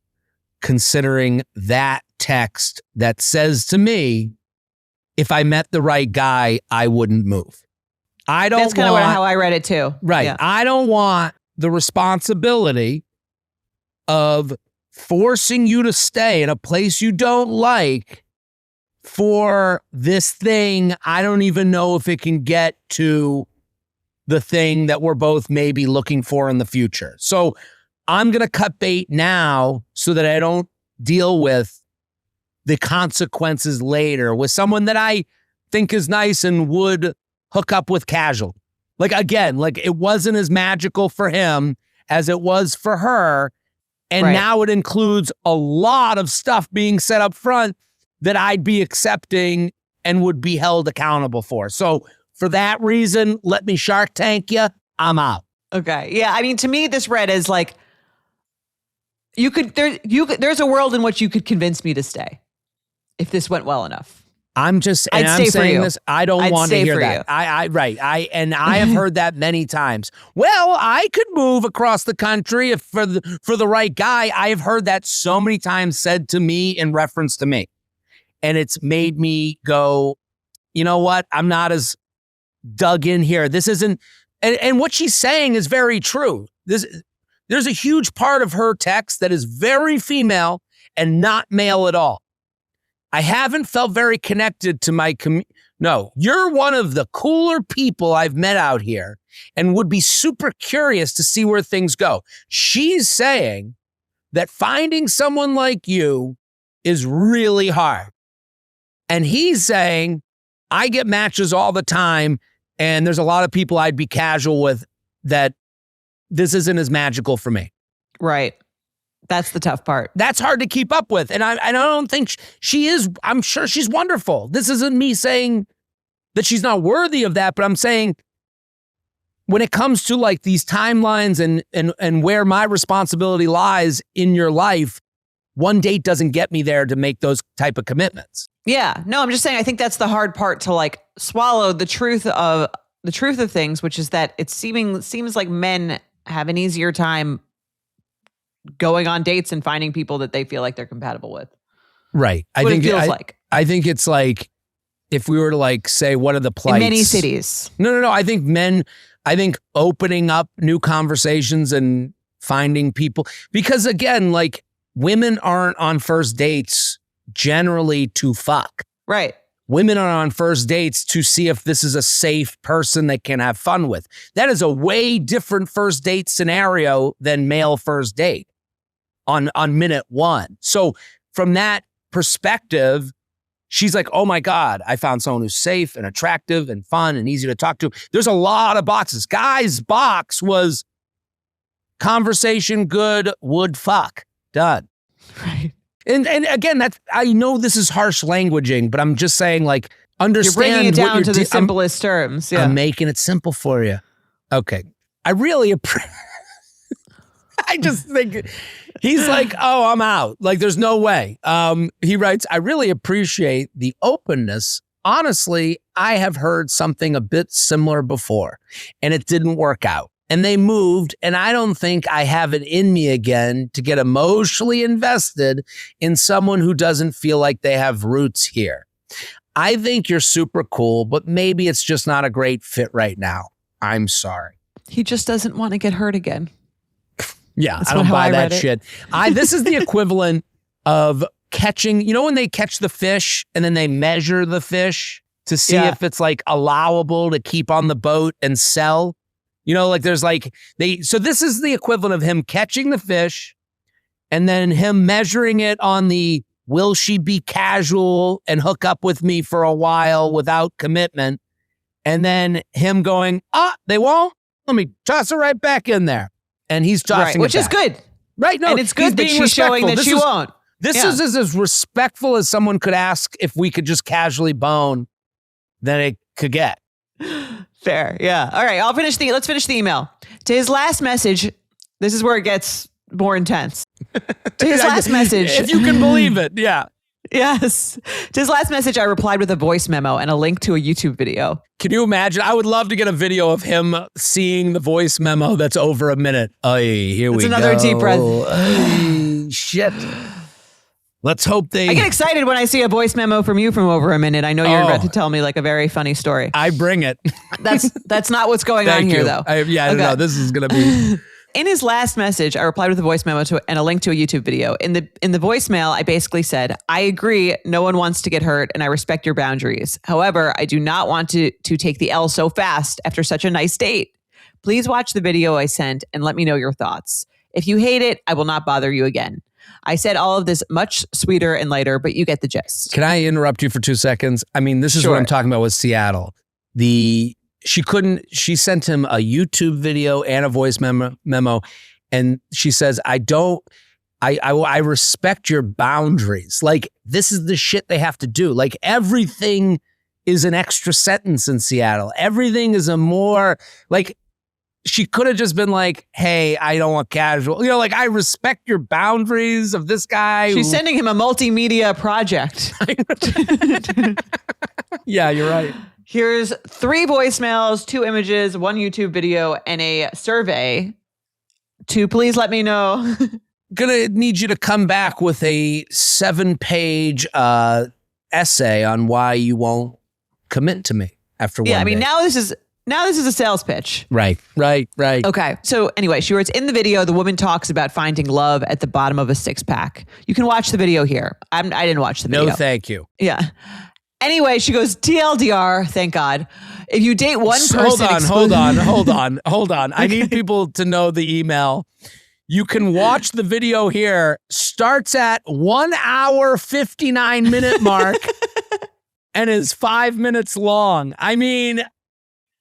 considering that text that says to me, if I met the right guy, I wouldn't move. That's
kind of how I read it too.
Right. Yeah. I don't want the responsibility of forcing you to stay in a place you don't like for this thing. I don't even know if it can get to the thing that we're both maybe looking for in the future. So I'm going to cut bait now so that I don't deal with the consequences later with someone that I think is nice and would hook up with casual. Like, again, like it wasn't as magical for him as it was for her. And now it includes a lot of stuff being set up front that I'd be accepting and would be held accountable for. So for that reason, let me Shark Tank you. I'm out.
Okay. Yeah. I mean, to me, this read as like, there's a world in which you could convince me to stay if this went well enough.
I'm saying this. I don't want to hear that. I have heard that many times. Well, I could move across the country if for the right guy. I have heard that so many times said to me in reference to me. And it's made me go, you know what? I'm not as dug in here. This isn't, and what she's saying is very true. There's a huge part of her text that is very female and not male at all. I haven't felt very connected to my No, you're one of the cooler people I've met out here and would be super curious to see where things go. She's saying that finding someone like you is really hard. And he's saying, I get matches all the time, and there's a lot of people I'd be casual with that this isn't as magical for me.
Right. That's the tough part.
That's hard to keep up with. And I don't think she is. I'm sure she's wonderful. This isn't me saying that she's not worthy of that, but I'm saying when it comes to like these timelines and where my responsibility lies in your life, one date doesn't get me there to make those type of commitments.
Yeah. No, I'm just saying, I think that's the hard part to like swallow the truth of things, which is that it seems like men have an easier time going on dates and finding people that they feel like they're compatible with.
Right. I think it's like if we were to like say, what are the plights?
In many cities.
No. I think opening up new conversations and finding people, because again, like women aren't on first dates generally to fuck.
Right.
Women are on first dates to see if this is a safe person they can have fun with. That is a way different first date scenario than male first date on minute one. So from that perspective, she's like, oh my God, I found someone who's safe and attractive and fun and easy to talk to. There's a lot of boxes. Guy's box was conversation good, would fuck, done.
Right.
And again, I know this is harsh languaging, but I'm just saying, like, understand.
You're bringing it down to the simplest terms. Yeah.
I'm making it simple for you. Okay. I really appreciate. I just think he's like, oh, I'm out. Like, there's no way. He writes, I really appreciate the openness. Honestly, I have heard something a bit similar before, and it didn't work out. and they moved, and I don't think I have it in me again to get emotionally invested in someone who doesn't feel like they have roots here. I think you're super cool, but maybe it's just not a great fit right now. I'm sorry.
He just doesn't want to get hurt again.
Yeah, I don't buy that shit. This is the equivalent of catching, you know when they catch the fish and then they measure the fish to see if it's like allowable to keep on the boat and sell? You know, like there's like, so this is the equivalent of him catching the fish and then him measuring it on the, will she be casual and hook up with me for a while without commitment? And then him going, they won't? Let me toss it right back in there. And he's tossing
which is good.
Right. No,
and it's good that she's showing that she won't.
This is as respectful as someone could ask if we could just casually bone than it could get.
Fair. Yeah. All right. Let's finish the email. To his last message, this is where it gets more intense. To his last message.
If you can believe it. Yeah.
Yes. To his last message, I replied with a voice memo and a link to a YouTube video.
Can you imagine? I would love to get a video of him seeing the voice memo that's over a minute. Here we go.
It's another deep breath.
Shit. Let's hope they...
I get excited when I see a voice memo from you from over a minute. I know you're about to tell me like a very funny story.
I bring it.
That's not what's going on here, though.
No, this is going to be...
In his last message, I replied with a voice memo and a link to a YouTube video. In the voicemail, I basically said, I agree, no one wants to get hurt, and I respect your boundaries. However, I do not want to take the L so fast after such a nice date. Please watch the video I sent and let me know your thoughts. If you hate it, I will not bother you again. I said all of this much sweeter and lighter, but you get the gist.
Can I interrupt you for 2 seconds? I mean, this is what I'm talking about with Seattle. She sent him a YouTube video and a voice memo. And she says, I respect your boundaries. Like, this is the shit they have to do. Like, everything is an extra sentence in Seattle. Everything is a more, like, she could have just been like, hey, I don't want casual. You know, like, I respect your boundaries of this guy.
She's sending him a multimedia project.
Yeah, you're right.
Here's 3 voicemails, 2 images, 1 YouTube video, and a survey to please let me know.
Gonna need you to come back with a 7-page essay on why you won't commit to me after one day.
Yeah, I mean, now this is a sales pitch.
Right.
Okay. So anyway, she writes, in the video, the woman talks about finding love at the bottom of a 6-pack. You can watch the video here. I didn't watch the video.
No, thank you.
Yeah. Anyway, she goes, TLDR, thank God. If you date one person...
Hold on. I need people to know the email. You can watch the video here. Starts at 1 hour, 59 minute mark and is 5 minutes long. I mean...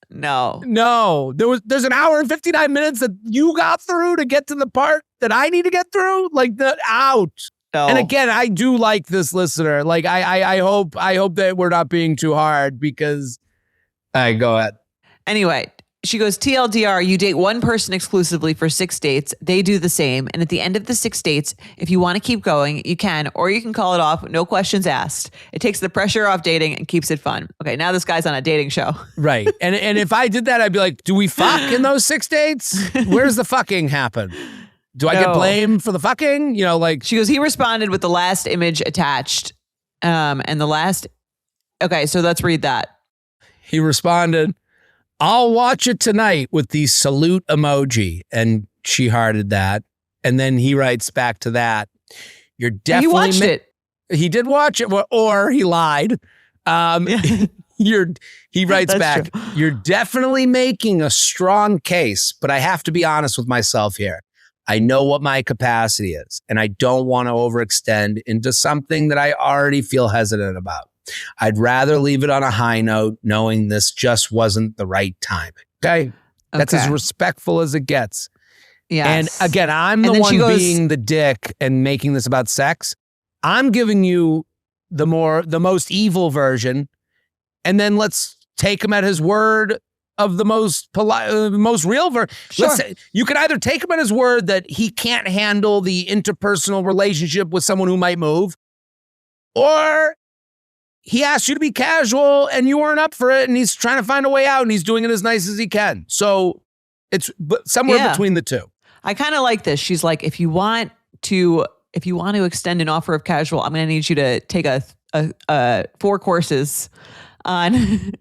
No. There's an hour and 59 minutes that you got through to get to the part that I need to get through? Like, out. No. And again, I do like this listener. Like, I hope that we're not being too hard because... go ahead.
Anyway, she goes, TLDR, you date one person exclusively for 6 dates. They do the same. And at the end of the 6 dates, if you want to keep going, you can, or you can call it off. No questions asked. It takes the pressure off dating and keeps it fun. Okay, now this guy's on a dating show.
Right. And if I did that, I'd be like, do we fuck in those 6 dates? Where's the fucking happen? Do I get blamed for the fucking? You know, like...
She goes, he responded with the last image attached. And the last... Okay, so let's read that.
He responded, I'll watch it tonight with the salute emoji. And she hearted that. And then he writes back to that. You're definitely...
He watched it.
He did watch it, or he lied. He writes back, true. You're definitely making a strong case, but I have to be honest with myself here. I know what my capacity is, and I don't want to overextend into something that I already feel hesitant about. I'd rather leave it on a high note, knowing this just wasn't the right time. Okay? That's as respectful as it gets.
Yes.
And again, I'm the one being the dick and making this about sex. I'm giving you the most evil version, and then let's take him at his word of the most polite, most real version.
Sure.
You can either take him at his word that he can't handle the interpersonal relationship with someone who might move, or he asked you to be casual and you weren't up for it, and he's trying to find a way out, and he's doing it as nice as he can. So It's somewhere between the two.
I kind of like this. She's like, if you want to extend an offer of casual, I'm going to need you to take a 4 courses on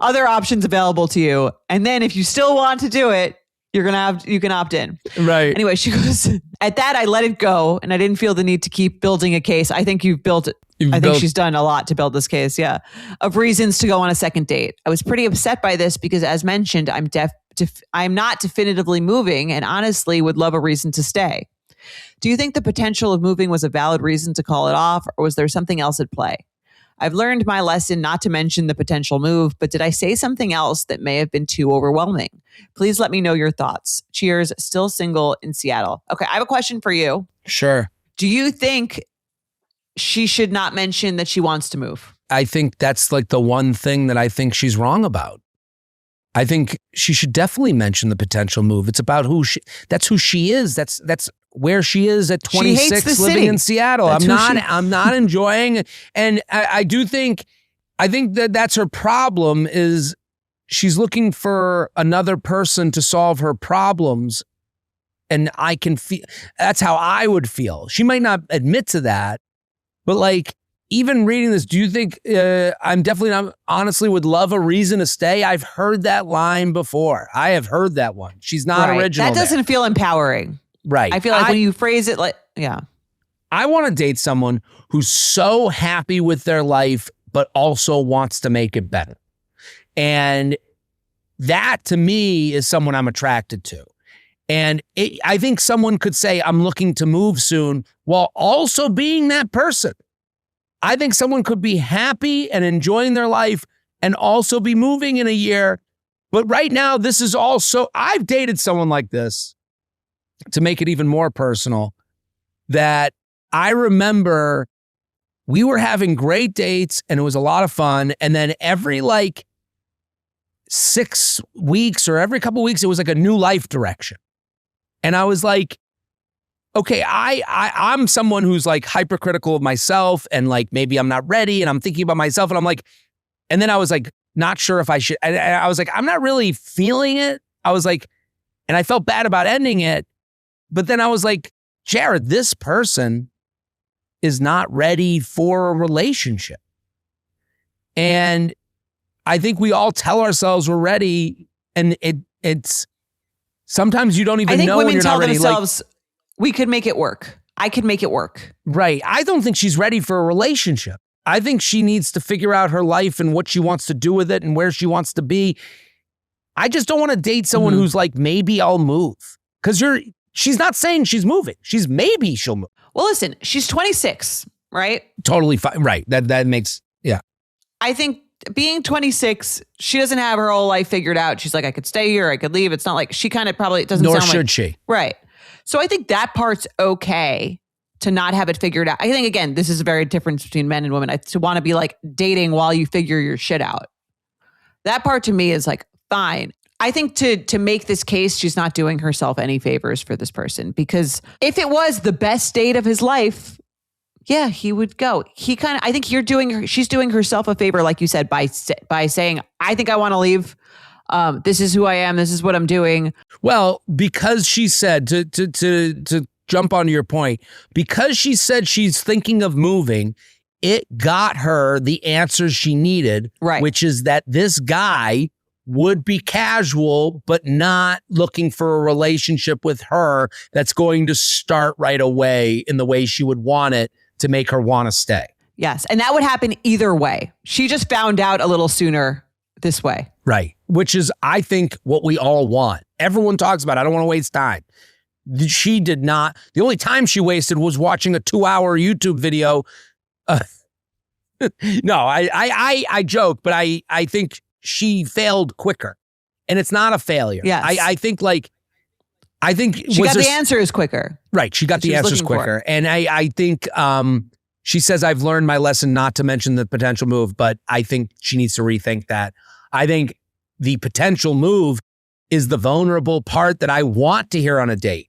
other options available to you. And then if you still want to do it, you can opt in.
Right.
Anyway, she goes, at that, I let it go. And I didn't feel the need to keep building a case. I think you've built it. I think she's done a lot to build this case. Yeah. Of reasons to go on a second date. I was pretty upset by this because, as mentioned, I'm not definitively moving and honestly would love a reason to stay. Do you think the potential of moving was a valid reason to call it off, or was there something else at play? I've learned my lesson not to mention the potential move, but did I say something else that may have been too overwhelming? Please let me know your thoughts. Cheers, still single in Seattle. Okay, I have a question for you.
Sure.
Do you think she should not mention that she wants to move?
I think that's like the one thing that I think she's wrong about. I think she should definitely mention the potential move. It's about that's who she is. That's where she is at 26 living in Seattle. I'm not enjoying. And I think that's her problem is she's looking for another person to solve her problems. And I can feel, that's how I would feel. She might not admit to that, but like, even reading this, do you think I'm definitely not, honestly would love a reason to stay? I've heard that line before. I have heard that one. She's not original.
That doesn't feel empowering.
Right.
I feel like when you phrase it like, yeah.
I want to date someone who's so happy with their life, but also wants to make it better. And that to me is someone I'm attracted to. And I think someone could say, I'm looking to move soon while also being that person. I think someone could be happy and enjoying their life and also be moving in a year. But right now, this is also, I've dated someone like this, to make it even more personal, that I remember we were having great dates and it was a lot of fun. And then every like 6 weeks or every couple of weeks, it was like a new life direction. And I was like, okay, I'm someone who's like hypercritical of myself and like maybe I'm not ready and I'm thinking about myself and I'm like, and then I was like, not sure if I should. I was like, I'm not really feeling it. I was like, and I felt bad about ending it. But then I was like, Jared, this person is not ready for a relationship. And I think we all tell ourselves we're ready. And it's sometimes you don't even know when you're not ready.
Themselves, we could make it work. I could make it work.
Right. I don't think she's ready for a relationship. I think she needs to figure out her life and what she wants to do with it and where she wants to be. I just don't want to date someone who's like, maybe I'll move. Because she's not saying she's moving. Maybe she'll move.
Well, listen, she's 26, right?
Totally fine. Right. That makes, yeah.
I think being 26, she doesn't have her whole life figured out. She's like, I could stay here, I could leave. It's not like she kind of probably doesn't sound like.
Nor should she.
Right. So I think that part's okay to not have it figured out. I think, again, this is a very difference between men and women. To want to be like dating while you figure your shit out. That part to me is like, fine. I think to make this case, she's not doing herself any favors for this person, because if it was the best date of his life, yeah, he would go. I think she's doing herself a favor, like you said, by saying, I think I want to leave. This is who I am. This is what I'm doing.
Well, because she said, to jump onto your point, because she said she's thinking of moving, it got her the answers she needed,
right?
Which is that this guy would be casual, but not looking for a relationship with her that's going to start right away in the way she would want it to make her want to stay.
Yes. And that would happen either way. She just found out a little sooner this way.
Right. Which is, I think, what we all want. Everyone talks about, I don't want to waste time. She did not. The only time she wasted was watching a 2-hour YouTube video. No, I joke, but I think she failed quicker, and it's not a failure.
Yes.
I think
she got the answers quicker.
Right. She got the answers quicker. And I think she says, I've learned my lesson not to mention the potential move, but I think she needs to rethink that. I think the potential move is the vulnerable part that I want to hear on a date.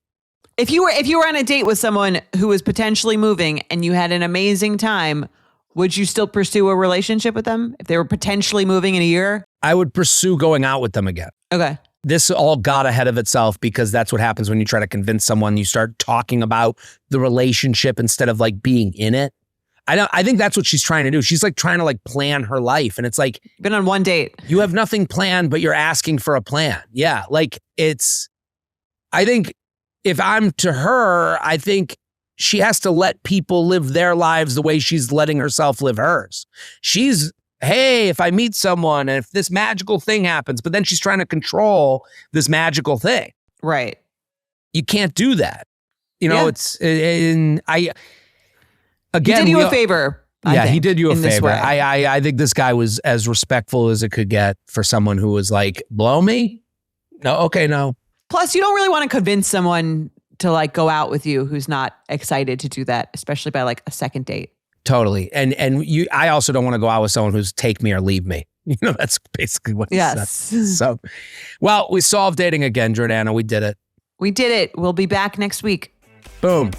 If you were on a date with someone who was potentially moving and you had an amazing time, would you still pursue a relationship with them if they were potentially moving in a year?
I would pursue going out with them again.
Okay.
this all got ahead of itself because that's what happens when you try to convince someone. You start talking about the relationship instead of like being in it. I think that's what she's trying to do. She's like trying to like plan her life. And it's like,
been on one date.
You have nothing planned, but you're asking for a plan. Yeah. Like I think if I'm to her, I think she has to let people live their lives the way she's letting herself live hers. Hey, if I meet someone and if this magical thing happens, but then she's trying to control this magical thing.
Right.
You can't do that. You know, Again,
he did you a favor.
He did you a favor. I think this guy was as respectful as it could get for someone who was like, blow me? No, okay, no.
Plus, you don't really want to convince someone to like go out with you who's not excited to do that, especially by like a second date.
Totally. And I also don't want to go out with someone who's take me or leave me. You know, that's basically what he said. So, well, we solved dating again, Jordana. We did it.
We did it. We'll be back next week.
Boom.